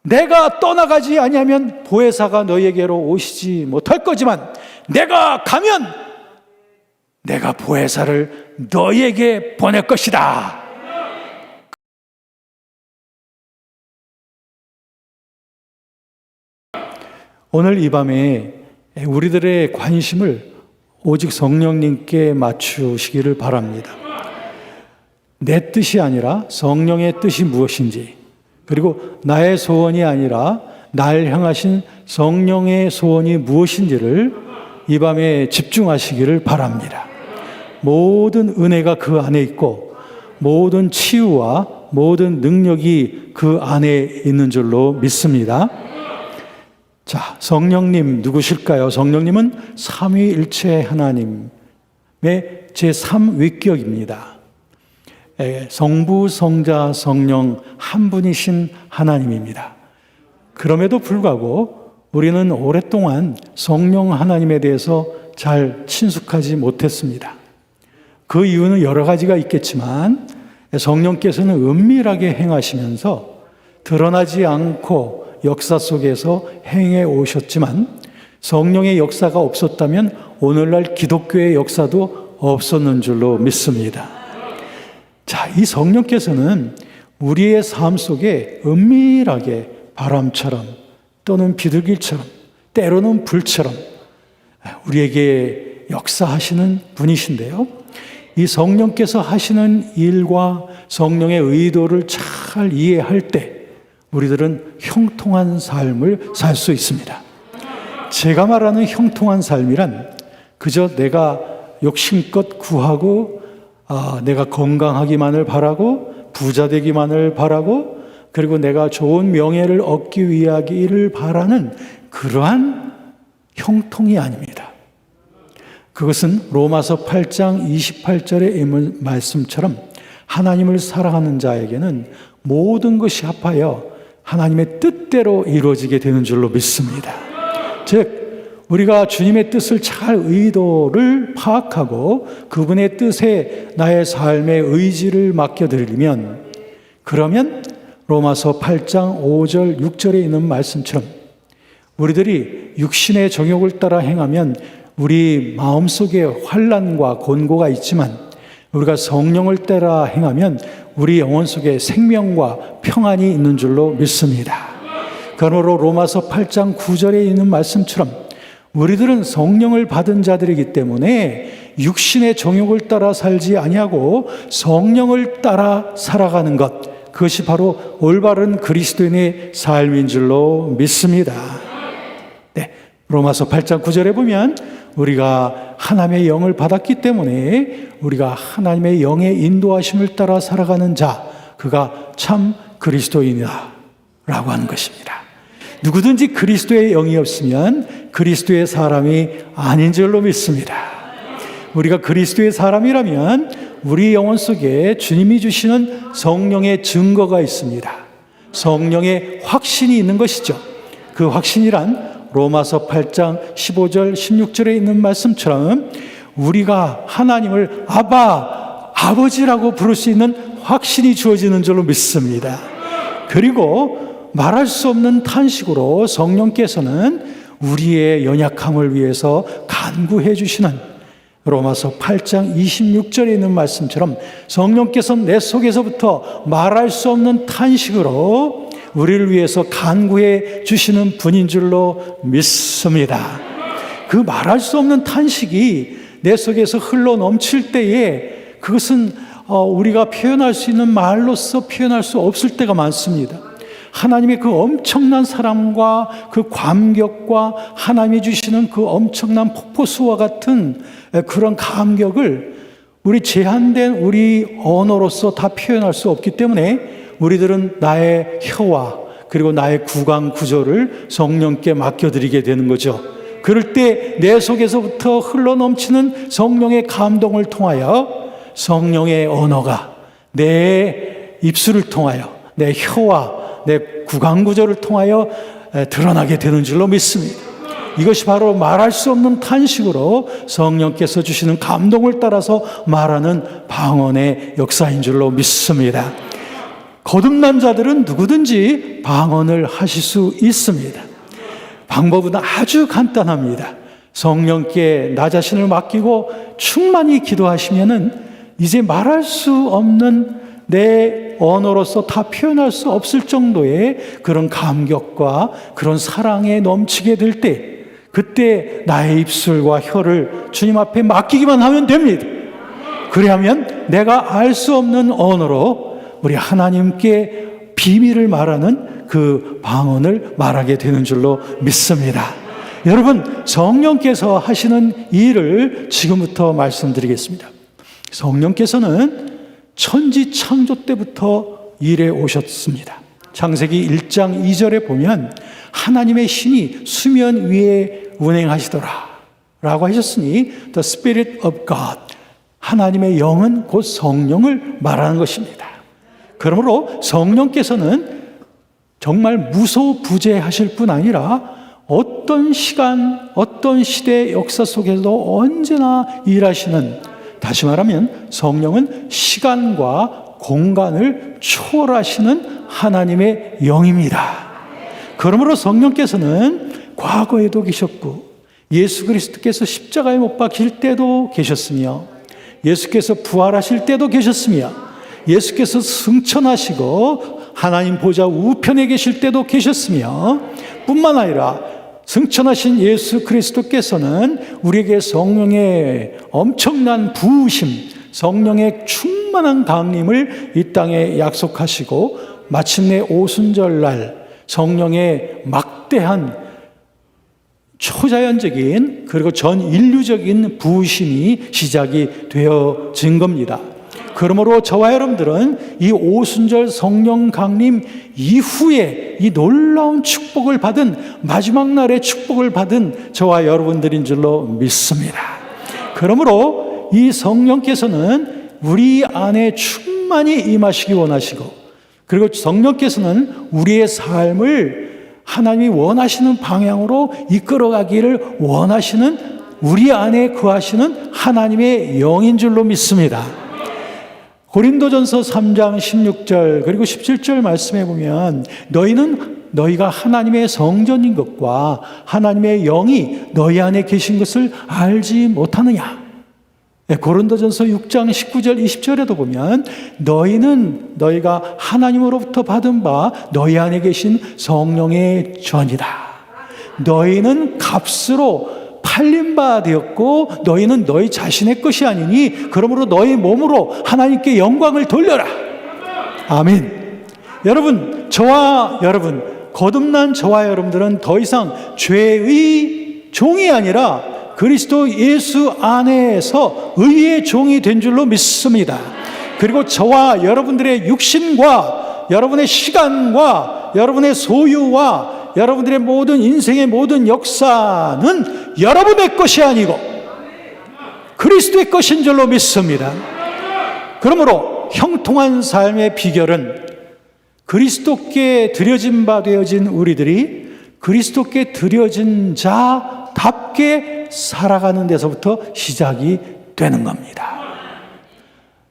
내가 떠나가지 아니하면 보혜사가 너희에게로 오시지 못할 거지만 내가 가면 내가 보혜사를 너희에게 보낼 것이다. 오늘 이 밤에 우리들의 관심을 오직 성령님께 맞추시기를 바랍니다. 내 뜻이 아니라 성령의 뜻이 무엇인지, 그리고 나의 소원이 아니라 날 향하신 성령의 소원이 무엇인지를 이 밤에 집중하시기를 바랍니다. 모든 은혜가 그 안에 있고 모든 치유와 모든 능력이 그 안에 있는 줄로 믿습니다. 자, 성령님 누구실까요? 성령님은 삼위일체 하나님의 제3위격입니다. 성부, 성자, 성령 한 분이신 하나님입니다. 그럼에도 불구하고 우리는 오랫동안 성령 하나님에 대해서 잘 친숙하지 못했습니다. 그 이유는 여러 가지가 있겠지만 성령께서는 은밀하게 행하시면서 드러나지 않고 역사 속에서 행해 오셨지만 성령의 역사가 없었다면 오늘날 기독교의 역사도 없었는 줄로 믿습니다. 자, 이 성령께서는 우리의 삶 속에 은밀하게 바람처럼 또는 비둘기처럼 때로는 불처럼 우리에게 역사하시는 분이신데요. 이 성령께서 하시는 일과 성령의 의도를 잘 이해할 때 우리들은 형통한 삶을 살 수 있습니다. 제가 말하는 형통한 삶이란 그저 내가 욕심껏 구하고 내가 건강하기만을 바라고 부자 되기만을 바라고 그리고 내가 좋은 명예를 얻기 위하기를 바라는 그러한 형통이 아닙니다. 그것은 로마서 8장 28절의 말씀처럼 하나님을 사랑하는 자에게는 모든 것이 합하여 하나님의 뜻대로 이루어지게 되는 줄로 믿습니다. 즉 우리가 주님의 뜻을 잘 의도를 파악하고 그분의 뜻에 나의 삶의 의지를 맡겨드리면 그러면 로마서 8장 5절 6절에 있는 말씀처럼 우리들이 육신의 정욕을 따라 행하면 우리 마음속에 환난과 곤고가 있지만 우리가 성령을 따라 행하면 우리 영혼 속에 생명과 평안이 있는 줄로 믿습니다. 그러므로 로마서 8장 9절에 있는 말씀처럼 우리들은 성령을 받은 자들이기 때문에 육신의 정욕을 따라 살지 아니하고 성령을 따라 살아가는 것, 그것이 바로 올바른 그리스도인의 삶인 줄로 믿습니다. 네, 로마서 8장 9절에 보면 우리가 하나님의 영을 받았기 때문에 우리가 하나님의 영의 인도하심을 따라 살아가는 자, 그가 참 그리스도인이다 라고 하는 것입니다. 누구든지 그리스도의 영이 없으면 그리스도의 사람이 아닌 줄로 믿습니다. 우리가 그리스도의 사람이라면 우리 영혼 속에 주님이 주시는 성령의 증거가 있습니다. 성령의 확신이 있는 것이죠. 그 확신이란 로마서 8장 15절 16절에 있는 말씀처럼 우리가 하나님을 아버지라고 부를 수 있는 확신이 주어지는 줄로 믿습니다. 그리고 말할 수 없는 탄식으로 성령께서는 우리의 연약함을 위해서 간구해 주시는 로마서 8장 26절에 있는 말씀처럼 성령께서는 내 속에서부터 말할 수 없는 탄식으로 우리를 위해서 간구해 주시는 분인 줄로 믿습니다. 그 말할 수 없는 탄식이 내 속에서 흘러 넘칠 때에 그것은 우리가 표현할 수 있는 말로서 표현할 수 없을 때가 많습니다. 하나님의 그 엄청난 사랑과 그 감격과 하나님이 주시는 그 엄청난 폭포수와 같은 그런 감격을 우리 제한된 우리 언어로서 다 표현할 수 없기 때문에 우리들은 나의 혀와 그리고 나의 구강 구조를 성령께 맡겨드리게 되는 거죠. 그럴 때 내 속에서부터 흘러넘치는 성령의 감동을 통하여 성령의 언어가 내 입술을 통하여 내 혀와 내 구강 구조를 통하여 드러나게 되는 줄로 믿습니다. 이것이 바로 말할 수 없는 탄식으로 성령께서 주시는 감동을 따라서 말하는 방언의 역사인 줄로 믿습니다. 거듭난 자들은 누구든지 방언을 하실 수 있습니다. 방법은 아주 간단합니다. 성령께 나 자신을 맡기고 충만히 기도하시면은 이제 말할 수 없는 내 언어로서 다 표현할 수 없을 정도의 그런 감격과 그런 사랑에 넘치게 될 때, 그때 나의 입술과 혀를 주님 앞에 맡기기만 하면 됩니다. 그리하면 내가 알 수 없는 언어로 우리 하나님께 비밀을 말하는 그 방언을 말하게 되는 줄로 믿습니다. 여러분, 성령께서 하시는 일을 지금부터 말씀드리겠습니다. 성령께서는 천지 창조 때부터 일해 오셨습니다. 창세기 1장 2절에 보면 하나님의 신이 수면 위에 운행하시더라 라고 하셨으니 The Spirit of God, 하나님의 영은 곧 성령을 말하는 것입니다. 그러므로 성령께서는 정말 무소부재하실 뿐 아니라 어떤 시간, 어떤 시대의 역사 속에서도 언제나 일하시는, 다시 말하면 성령은 시간과 공간을 초월하시는 하나님의 영입니다. 그러므로 성령께서는 과거에도 계셨고 예수 그리스도께서 십자가에 못 박힐 때도 계셨으며 예수께서 부활하실 때도 계셨으며 예수께서 승천하시고 하나님 보좌 우편에 계실 때도 계셨으며 뿐만 아니라 승천하신 예수 그리스도께서는 우리에게 성령의 엄청난 부으심, 성령의 충만한 강림을 이 땅에 약속하시고 마침내 오순절날 성령의 막대한 초자연적인 그리고 전 인류적인 부으심이 시작이 되어진 겁니다. 그러므로 저와 여러분들은 이 오순절 성령 강림 이후에 이 놀라운 축복을 받은, 마지막 날의 축복을 받은 저와 여러분들인 줄로 믿습니다. 그러므로 이 성령께서는 우리 안에 충만히 임하시기 원하시고, 그리고 성령께서는 우리의 삶을 하나님이 원하시는 방향으로 이끌어가기를 원하시는, 우리 안에 거하시는 하나님의 영인 줄로 믿습니다. 고린도전서 3장 16절 그리고 17절 말씀해 보면 너희가 하나님의 성전인 것과 하나님의 영이 너희 안에 계신 것을 알지 못하느냐. 고린도전서 6장 19절 20절에도 보면 너희가 하나님으로부터 받은 바 너희 안에 계신 성령의 전이다. 너희는 값으로 팔린 바 되었고 너희는 너희 자신의 것이 아니니 그러므로 너희 몸으로 하나님께 영광을 돌려라. 아멘. 여러분, 거듭난 저와 여러분들은 더 이상 죄의 종이 아니라 그리스도 예수 안에서 의의 종이 된 줄로 믿습니다. 그리고 저와 여러분들의 육신과 여러분의 시간과 여러분의 소유와 여러분들의 모든 인생의 모든 역사는 여러분의 것이 아니고 그리스도의 것인 줄로 믿습니다. 그러므로 형통한 삶의 비결은 그리스도께 드려진 바 되어진 우리들이 그리스도께 드려진 자답게 살아가는 데서부터 시작이 되는 겁니다.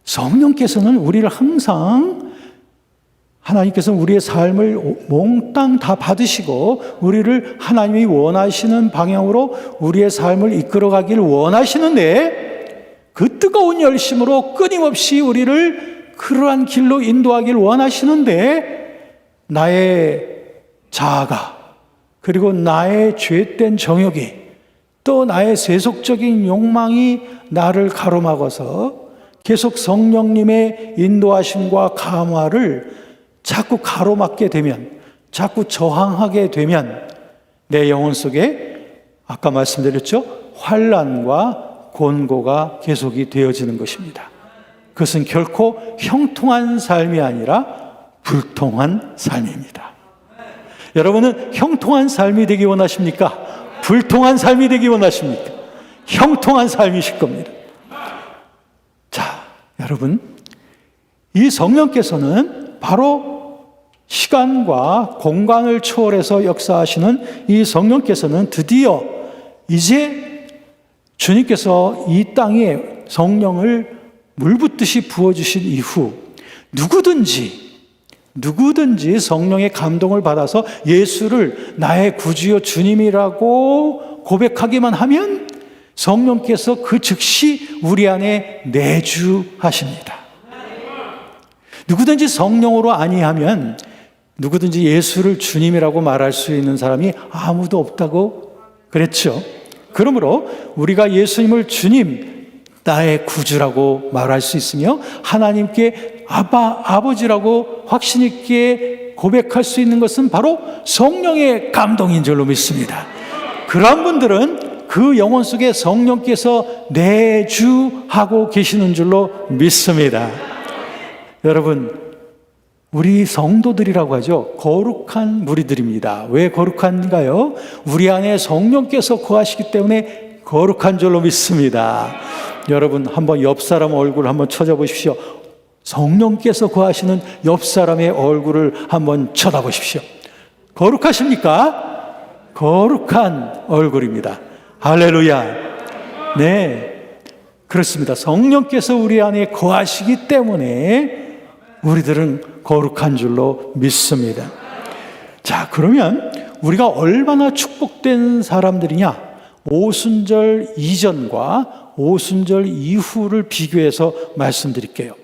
성령께서는 우리를 항상, 하나님께서는 우리의 삶을 몽땅 다 받으시고 우리를 하나님이 원하시는 방향으로 우리의 삶을 이끌어가기를 원하시는데 그 뜨거운 열심으로 끊임없이 우리를 그러한 길로 인도하기를 원하시는데 나의 자아가, 그리고 나의 죄된 정욕이, 또 나의 세속적인 욕망이 나를 가로막아서 계속 성령님의 인도하심과 감화를 자꾸 가로막게 되면, 자꾸 저항하게 되면 내 영혼 속에 아까 말씀드렸죠? 환난과 곤고가 계속이 되어지는 것입니다. 그것은 결코 형통한 삶이 아니라 불통한 삶입니다. 여러분은 형통한 삶이 되기 원하십니까? 불통한 삶이 되기 원하십니까? 형통한 삶이실 겁니다. 자, 여러분, 이 성령께서는 바로 시간과 공간을 초월해서 역사하시는 이 성령께서는 드디어 이제 주님께서 이 땅에 성령을 물붓듯이 부어주신 이후 누구든지 누구든지 성령의 감동을 받아서 예수를 나의 구주요 주님이라고 고백하기만 하면 성령께서 그 즉시 우리 안에 내주하십니다. 누구든지 성령으로 아니하면 누구든지 예수를 주님이라고 말할 수 있는 사람이 아무도 없다고 그랬죠. 그러므로 우리가 예수님을 주님, 나의 구주라고 말할 수 있으며 하나님께 아버지라고 확신 있게 고백할 수 있는 것은 바로 성령의 감동인 줄로 믿습니다. 그런 분들은 그 영혼 속에 성령께서 내주하고 계시는 줄로 믿습니다. 여러분, 우리 성도들이라고 하죠. 거룩한 무리들입니다. 왜 거룩한가요? 우리 안에 성령께서 거하시기 때문에 거룩한 줄로 믿습니다. 여러분, 한번 옆 사람 얼굴 한번 쳐다보십시오. 성령께서 거하시는 옆 사람의 얼굴을 한번 쳐다보십시오. 거룩하십니까? 거룩한 얼굴입니다. 할렐루야. 네, 그렇습니다. 성령께서 우리 안에 거하시기 때문에 우리들은 거룩한 줄로 믿습니다. 자, 그러면 우리가 얼마나 축복된 사람들이냐? 오순절 이전과 오순절 이후를 비교해서 말씀드릴게요.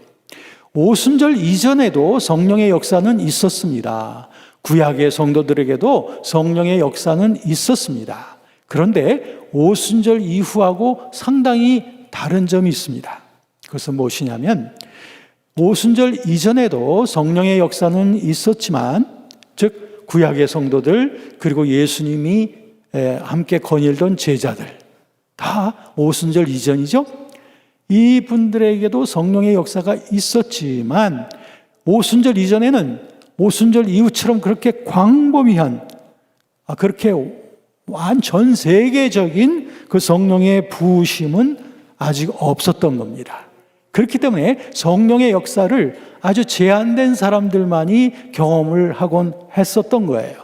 오순절 이전에도 성령의 역사는 있었습니다. 구약의 성도들에게도 성령의 역사는 있었습니다. 그런데 오순절 이후하고 상당히 다른 점이 있습니다. 그것은 무엇이냐면 오순절 이전에도 성령의 역사는 있었지만, 즉 구약의 성도들 그리고 예수님이 함께 거닐던 제자들 다 오순절 이전이죠. 이분들에게도 성령의 역사가 있었지만 오순절 이전에는 오순절 이후처럼 그렇게 광범위한, 그렇게 완전 세계적인 그 성령의 부으심은 아직 없었던 겁니다. 그렇기 때문에 성령의 역사를 아주 제한된 사람들만이 경험을 하곤 했었던 거예요.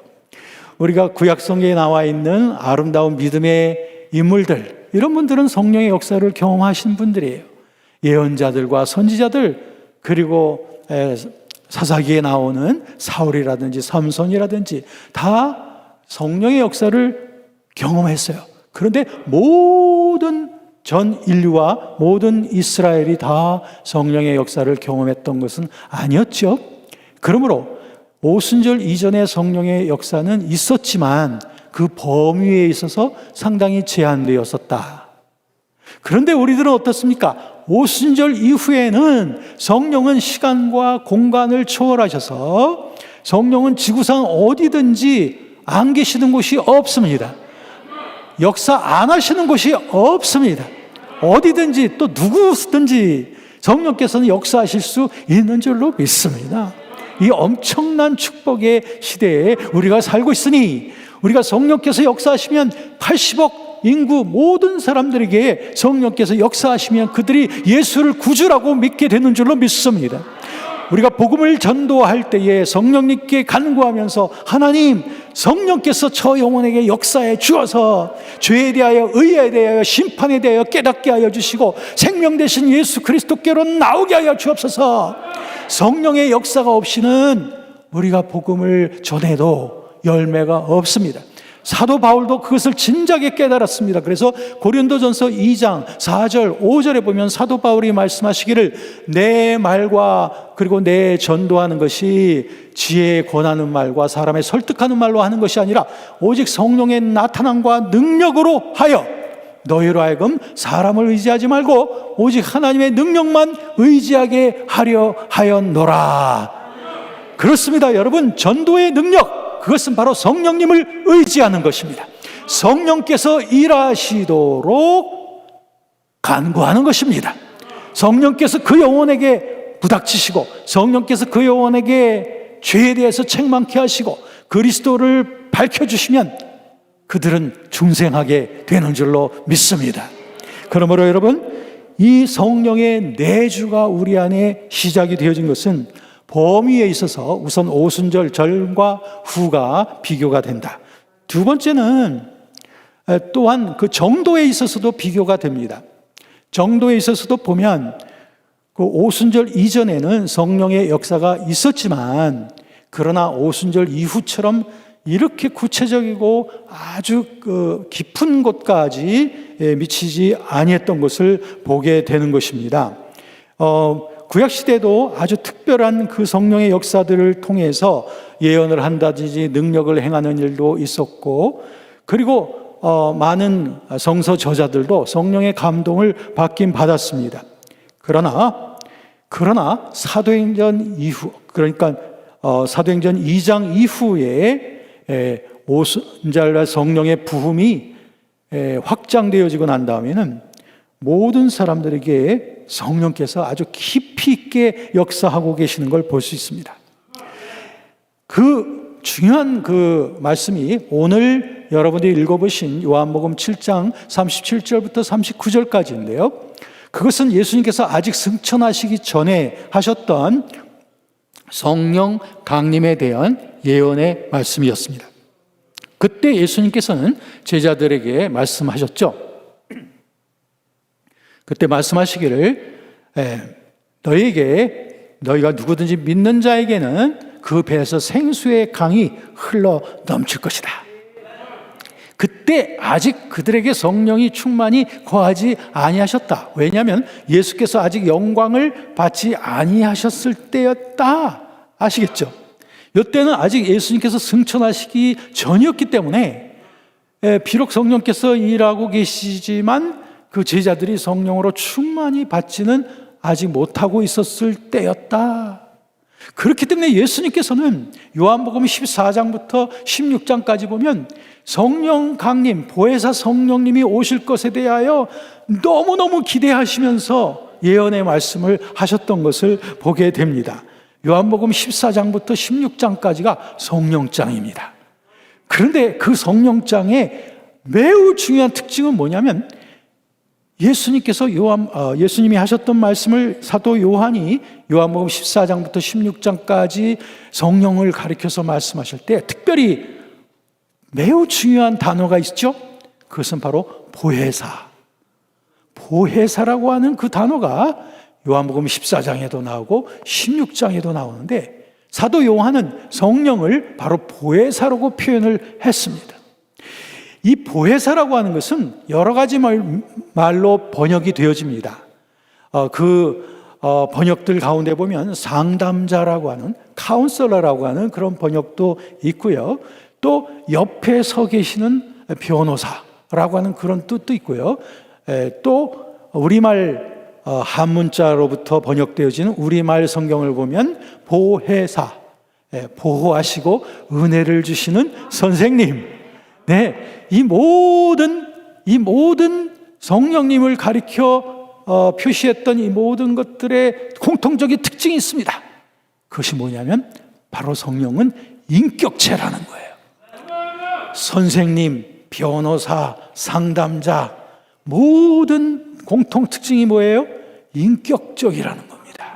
우리가 구약 성경에 나와 있는 아름다운 믿음의 인물들, 이런 분들은 성령의 역사를 경험하신 분들이에요. 예언자들과 선지자들, 그리고 사사기에 나오는 사울이라든지 삼손이라든지 다 성령의 역사를 경험했어요. 그런데 모든 전 인류와 모든 이스라엘이 다 성령의 역사를 경험했던 것은 아니었죠. 그러므로 오순절 이전의 성령의 역사는 있었지만 그 범위에 있어서 상당히 제한되었었다. 그런데 우리들은 어떻습니까? 오순절 이후에는 성령은 시간과 공간을 초월하셔서 성령은 지구상 어디든지 안 계시는 곳이 없습니다. 역사 안 하시는 곳이 없습니다. 어디든지 또 누구든지 성령께서는 역사하실 수 있는 줄로 믿습니다. 이 엄청난 축복의 시대에 우리가 살고 있으니 우리가 성령께서 역사하시면 80억 인구 모든 사람들에게 성령께서 역사하시면 그들이 예수를 구주라고 믿게 되는 줄로 믿습니다. 우리가 복음을 전도할 때에 성령님께 간구하면서 하나님, 성령께서 저 영혼에게 역사해 주어서 죄에 대하여 의에 대하여 심판에 대하여 깨닫게 하여 주시고 생명 되신 예수 그리스도께로 나오게 하여 주옵소서. 성령의 역사가 없이는 우리가 복음을 전해도 열매가 없습니다. 사도 바울도 그것을 진작에 깨달았습니다. 그래서 고린도전서 2장 4절 5절에 보면 사도 바울이 말씀하시기를 내 말과 그리고 내 전도하는 것이 지혜에 권하는 말과 사람의 설득하는 말로 하는 것이 아니라 오직 성령의 나타남과 능력으로 하여 너희로 하여금 사람을 의지하지 말고 오직 하나님의 능력만 의지하게 하려 하였노라. 그렇습니다. 여러분, 전도의 능력, 그것은 바로 성령님을 의지하는 것입니다. 성령께서 일하시도록 간구하는 것입니다. 성령께서 그 영혼에게 부닥치시고 성령께서 그 영혼에게 죄에 대해서 책망케 하시고 그리스도를 밝혀주시면 그들은 중생하게 되는 줄로 믿습니다. 그러므로 여러분, 이 성령의 내주가 우리 안에 시작이 되어진 것은 범위에 있어서 우선 오순절 전과 후가 비교가 된다. 두 번째는 또한 그 정도에 있어서도 비교가 됩니다. 정도에 있어서도 보면 그 오순절 이전에는 성령의 역사가 있었지만, 그러나 오순절 이후처럼 이렇게 구체적이고 아주 깊은 곳까지 미치지 아니했던 것을 보게 되는 것입니다. 구약시대도 아주 특별한 그 성령의 역사들을 통해서 예언을 한다든지 능력을 행하는 일도 있었고, 그리고 많은 성서 저자들도 성령의 감동을 받긴 받았습니다. 그러나 사도행전 이후, 그러니까 사도행전 2장 이후에 오순절날 성령의 부음이 확장되어지고 난 다음에는 모든 사람들에게 성령께서 아주 깊이 있게 역사하고 계시는 걸 볼 수 있습니다. 그 중요한 그 말씀이 오늘 여러분들이 읽어보신 요한복음 7장 37절부터 39절까지인데요. 그것은 예수님께서 아직 승천하시기 전에 하셨던 성령 강림에 대한 예언의 말씀이었습니다. 그때 예수님께서는 제자들에게 말씀하셨죠. 그때 말씀하시기를 너희가 누구든지 믿는 자에게는 그 배에서 생수의 강이 흘러 넘칠 것이다. 그때 아직 그들에게 성령이 충만히 거하지 아니하셨다. 왜냐하면 예수께서 아직 영광을 받지 아니하셨을 때였다. 아시겠죠? 이때는 아직 예수님께서 승천하시기 전이었기 때문에 비록 성령께서 일하고 계시지만 그 제자들이 성령으로 충만히 받지는 아직 못하고 있었을 때였다. 그렇기 때문에 예수님께서는 요한복음 14장부터 16장까지 보면 성령 강림, 보혜사 성령님이 오실 것에 대하여 너무너무 기대하시면서 예언의 말씀을 하셨던 것을 보게 됩니다. 요한복음 14장부터 16장까지가 성령장입니다. 그런데 그 성령장의 매우 중요한 특징은 뭐냐면 예수님이 하셨던 말씀을 사도 요한이 요한복음 14장부터 16장까지 성령을 가리켜서 말씀하실 때 특별히 매우 중요한 단어가 있죠. 그것은 바로 보혜사. 보혜사라고 하는 그 단어가 요한복음 14장에도 나오고 16장에도 나오는데 사도 요한은 성령을 바로 보혜사라고 표현을 했습니다. 이 보혜사라고 하는 것은 여러 가지 말로 번역이 되어집니다. 번역들 가운데 보면 상담자라고 하는, 카운셀러라고 하는 그런 번역도 있고요. 또 옆에 서 계시는 변호사라고 하는 그런 뜻도 있고요. 또 우리말 한문자로부터 번역되어지는 우리말 성경을 보면 보혜사, 보호하시고 은혜를 주시는 선생님, 이 모든 성령님을 가리켜 표시했던 이 모든 것들의 공통적인 특징이 있습니다. 그것이 뭐냐면 바로 성령은 인격체라는 거예요. 선생님, 변호사, 상담자, 모든 공통 특징이 뭐예요? 인격적이라는 겁니다.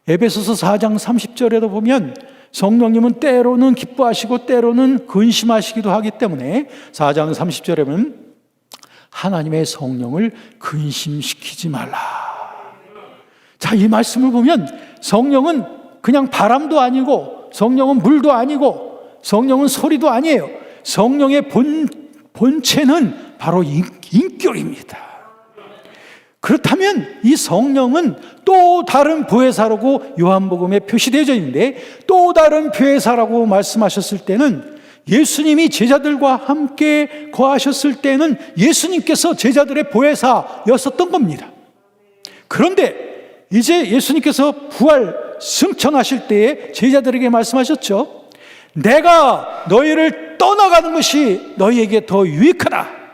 에베소서 4장 30절에도 보면 성령님은 때로는 기뻐하시고 때로는 근심하시기도 하기 때문에 4장 30절에 보면 하나님의 성령을 근심시키지 말라. 자, 이 말씀을 보면 성령은 그냥 바람도 아니고 성령은 물도 아니고 성령은 소리도 아니에요. 성령의 본체는 바로 인격입니다. 그렇다면 이 성령은 또 다른 보혜사라고 요한복음에 표시되어져 있는데, 또 다른 보혜사라고 말씀하셨을 때는 예수님이 제자들과 함께 거하셨을 때는 예수님께서 제자들의 보혜사였었던 겁니다. 그런데 이제 예수님께서 부활 승천하실 때에 제자들에게 말씀하셨죠. 내가 너희를 떠나가는 것이 너희에게 더 유익하다.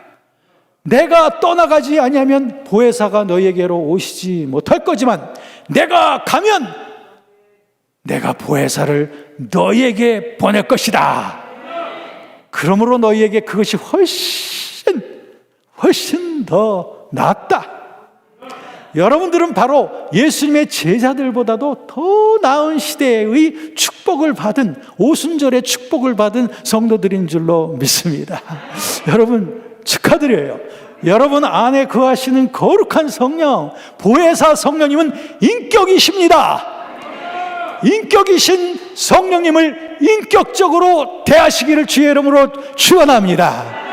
내가 떠나가지 아니하면 보혜사가 너희에게로 오시지 못할 거지만 내가 가면 내가 보혜사를 너희에게 보낼 것이다. 그러므로 너희에게 그것이 훨씬 더 낫다. 여러분들은 바로 예수님의 제자들보다도 더 나은 시대의 축복을 받은, 오순절의 축복을 받은 성도들인 줄로 믿습니다. 여러분 축하드려요. 여러분 안에 거하시는 거룩한 성령, 보혜사 성령님은 인격이십니다. 인격이신 성령님을 인격적으로 대하시기를 주의 이름으로 축원합니다.